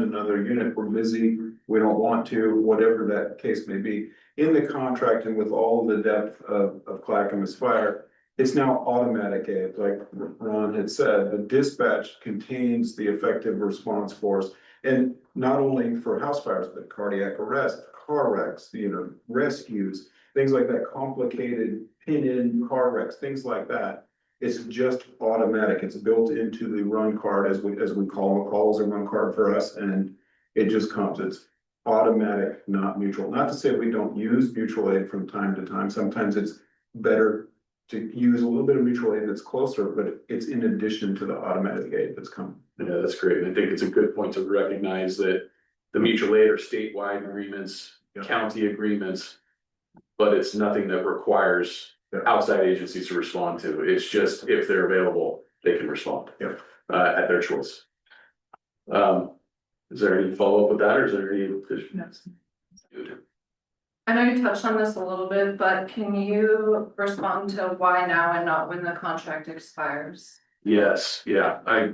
another unit, we're busy, we don't want to, whatever that case may be. In the contract and with all the depth of Clackamas Fire, it's now automatic aid, like Ron had said, the dispatch contains the effective response force. And not only for house fires, but cardiac arrest, car wrecks, rescues, things like that, complicated pin-in car wrecks, things like that. It's just automatic. It's built into the run card as we call it. Calls a run card for us, and it just comes. It's automatic, not mutual. Not to say we don't use mutual aid from time to time. Sometimes it's better to use a little bit of mutual aid that's closer, but it's in addition to the automatic aid that's coming. Yeah, that's great. I think it's a good point to recognize that the mutual aid are statewide agreements, county agreements, but it's nothing that requires outside agencies to respond to. It's just if they're available, they can respond at their choice. Is there any follow-up with that, or is there any? No. I know you touched on this a little bit, but can you respond to why now and not when the contract expires? Yes, yeah. I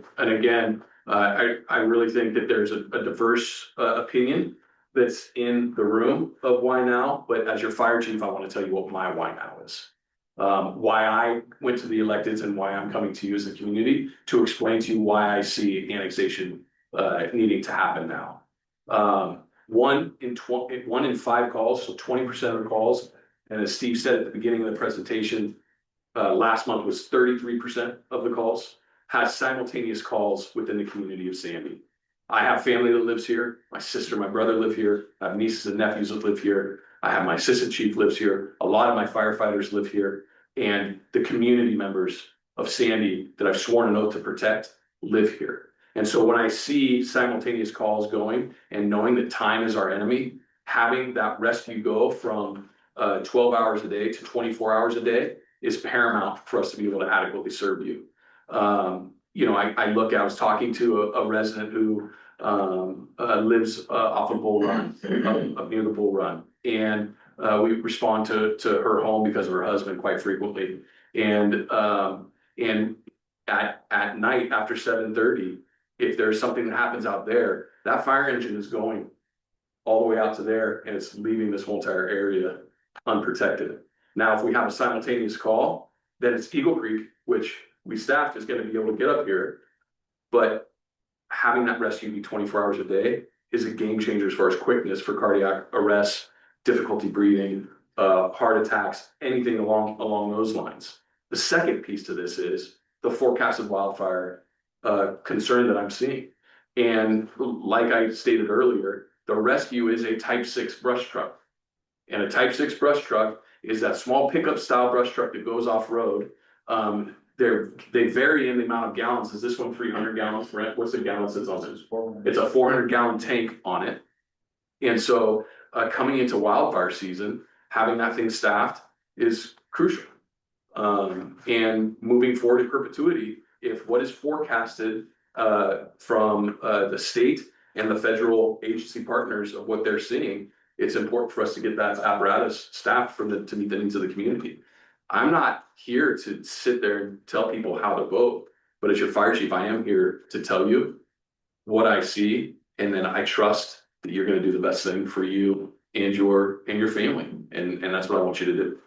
really think that there's a diverse opinion that's in the room of why now, but as your fire chief, I want to tell you what my why now is. Why I went to the electeds and why I'm coming to you as a community to explain to you why I see annexation needing to happen now. One in 5 calls, so 20% of the calls, and as Steve said at the beginning of the presentation, last month was 33% of the calls, has simultaneous calls within the community of Sandy. I have family that lives here. My sister, my brother live here. I have nieces and nephews that live here. I have my assistant chief lives here. A lot of my firefighters live here. And the community members of Sandy that I've sworn an oath to protect live here. And so when I see simultaneous calls going and knowing that time is our enemy, having that rescue go from 12 hours a day to 24 hours a day is paramount for us to be able to adequately serve you. I was talking to a resident who lives off of Bull Run, up near the Bull Run. And we respond to her home because of her husband quite frequently. And at night after 7:30, if there's something that happens out there, that fire engine is going all the way out to there and it's leaving this whole entire area unprotected. Now, if we have a simultaneous call, then it's Eagle Creek, which we staffed is going to be able to get up here. But having that rescue be 24 hours a day is a game changer as far as quickness for cardiac arrests, difficulty breathing, heart attacks, anything along those lines. The second piece to this is the forecasted wildfire concern that I'm seeing. And like I stated earlier, the rescue is a type 6 brush truck. And a type 6 brush truck is that small pickup style brush truck that goes off road. They vary in the amount of gallons. Is this one 300 gallons? What's the gallons that's on it? It's a 400 gallon tank on it. And so coming into wildfire season, having that thing staffed is crucial. And moving forward in perpetuity, if what is forecasted from the state and the federal agency partners of what they're seeing, it's important for us to get that apparatus staffed to meet the needs of the community. I'm not here to sit there and tell people how to vote, but as your fire chief, I am here to tell you what I see, and then I trust that you're going to do the best thing for you and your family, and that's what I want you to do.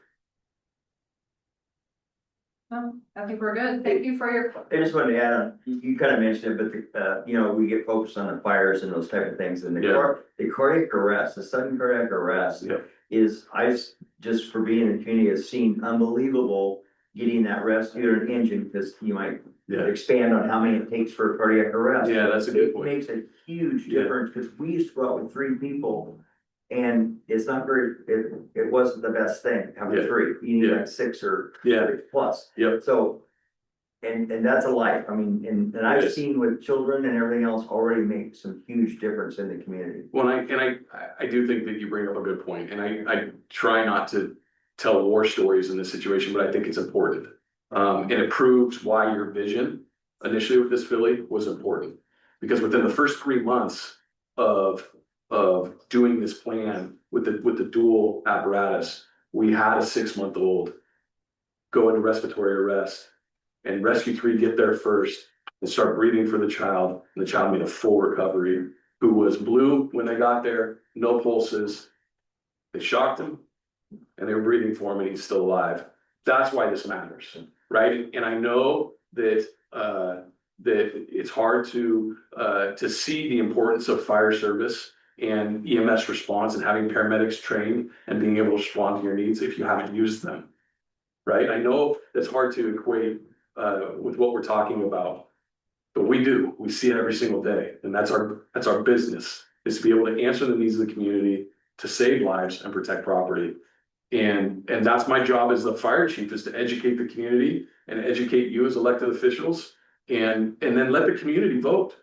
I think we're good. Thank you for your. I just wanted to add on, you kind of mentioned it, but we get focused on the fires and those type of things, and the cardiac arrest, the sudden cardiac arrest is, just for being in the community, has seen unbelievable getting that rescue and engine, because you might expand on how many it takes for a cardiac arrest. Yeah, that's a good point. It makes a huge difference, because we used to go out with 3 people. And it's not very, it wasn't the best thing, having 3, you need like 6 or 6 plus. So, and that's a life. I mean, and I've seen with children and everything else already make some huge difference in the community. Well, I do think that you bring up a good point, and I try not to tell war stories in this situation, but I think it's important. And it proves why your vision initially with this Philly was important, because within the first 3 months of doing this plan with the dual apparatus, we had a 6-month-old go into respiratory arrest, and Rescue 3 get there first and start breathing for the child, and the child made a full recovery who was blue when they got there, no pulses. They shocked him and they were breathing for him and he's still alive. That's why this matters, right? And I know that that it's hard to see the importance of fire service and EMS response and having paramedics trained and being able to respond to your needs if you haven't used them. Right? I know that's hard to equate with what we're talking about, but we do. We see it every single day, and that's our business, is to be able to answer the needs of the community, to save lives and protect property. And that's my job as the fire chief, is to educate the community and educate you as elected officials, and then let the community vote.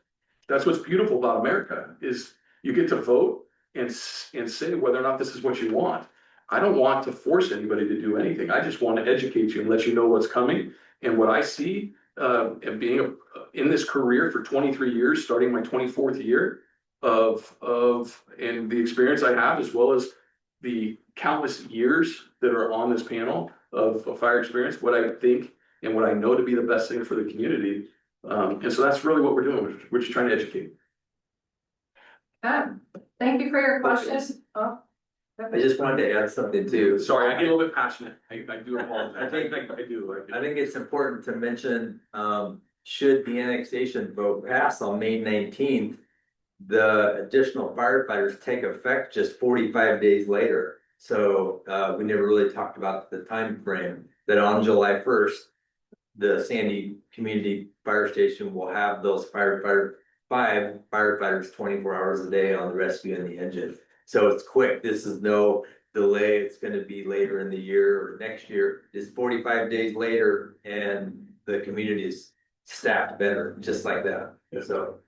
That's what's beautiful about America, is you get to vote and say whether or not this is what you want. I don't want to force anybody to do anything. I just want to educate you and let you know what's coming. And what I see, and being in this career for 23 years, starting my 24th year and the experience I have, as well as the countless years that are on this panel of fire experience, what I think and what I know to be the best thing for the community. And so that's really what we're doing. We're just trying to educate. Thank you for your questions. Oh. I just wanted to add something too. Sorry, I get a little bit passionate. I do apologize. I think I I think it's important to mention, should the annexation vote pass on May 19th, the additional firefighters take effect just 45 days later. So we never really talked about the time frame that on July 1st, the Sandy Community Fire Station will have those five firefighters 24 hours a day on the rescue and the engine. So it's quick. This is no delay. It's going to be later in the year or next year. It's 45 days later and the community is staffed better, just like that. So